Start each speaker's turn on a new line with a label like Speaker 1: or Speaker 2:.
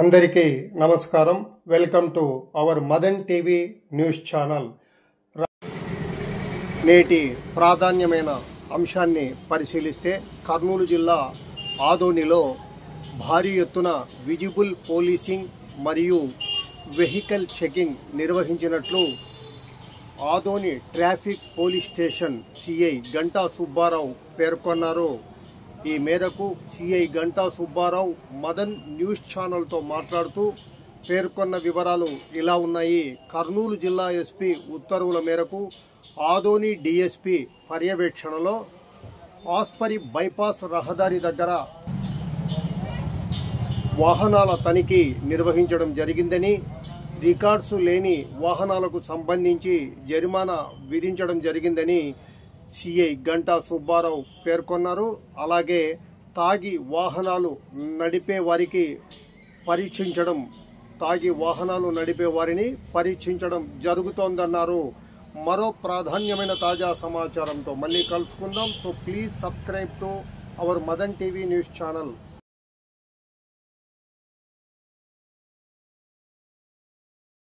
Speaker 1: అందరికీ నమస్కారం. Welcome to our Madan TV news channel. నేటి ప్రాధాన్యమైన అంశాన్ని పరిశీలిస్తే కర్నూలు జిల్లా ఆదోనిలో భారీ ఎత్తున విజిబుల్ పోలీసింగ్ మరియు వెహికల్ చెకింగ్ నిర్వహించినట్లు Adoni traffic police station CI Ganta Subbarao పేర్కొన్నారు. ఈ మేరకు సిఐ గంటా సుబ్బారావు మదన్ న్యూస్ ఛానల్తో మాట్లాడుతూ పేర్కొన్న వివరాలు ఇలా ఉన్నాయి. కర్నూలు జిల్లా ఎస్పీ ఉత్తర్వుల మేరకు ఆదోని డిఎస్పీ పర్యవేక్షణలో ఆస్పరి బైపాస్ రహదారి దగ్గర వాహనాల తనిఖీ నిర్వహించడం జరిగిందని, రికార్డ్స్ లేని వాహనాలకు సంబంధించి జరిమానా విధించడం జరిగిందని సిఐ గంటా సుబ్బారావు పేర్కొన్నారు. అలాగే తాగి వాహనాలు నడిపే వారిని పరీక్షించడం జరుగుతోందన్నారు. మరో ప్రాధాన్యమైన తాజా సమాచారంతో మళ్ళీ కలుసుకుందాం. So please subscribe to our Madan TV news channel.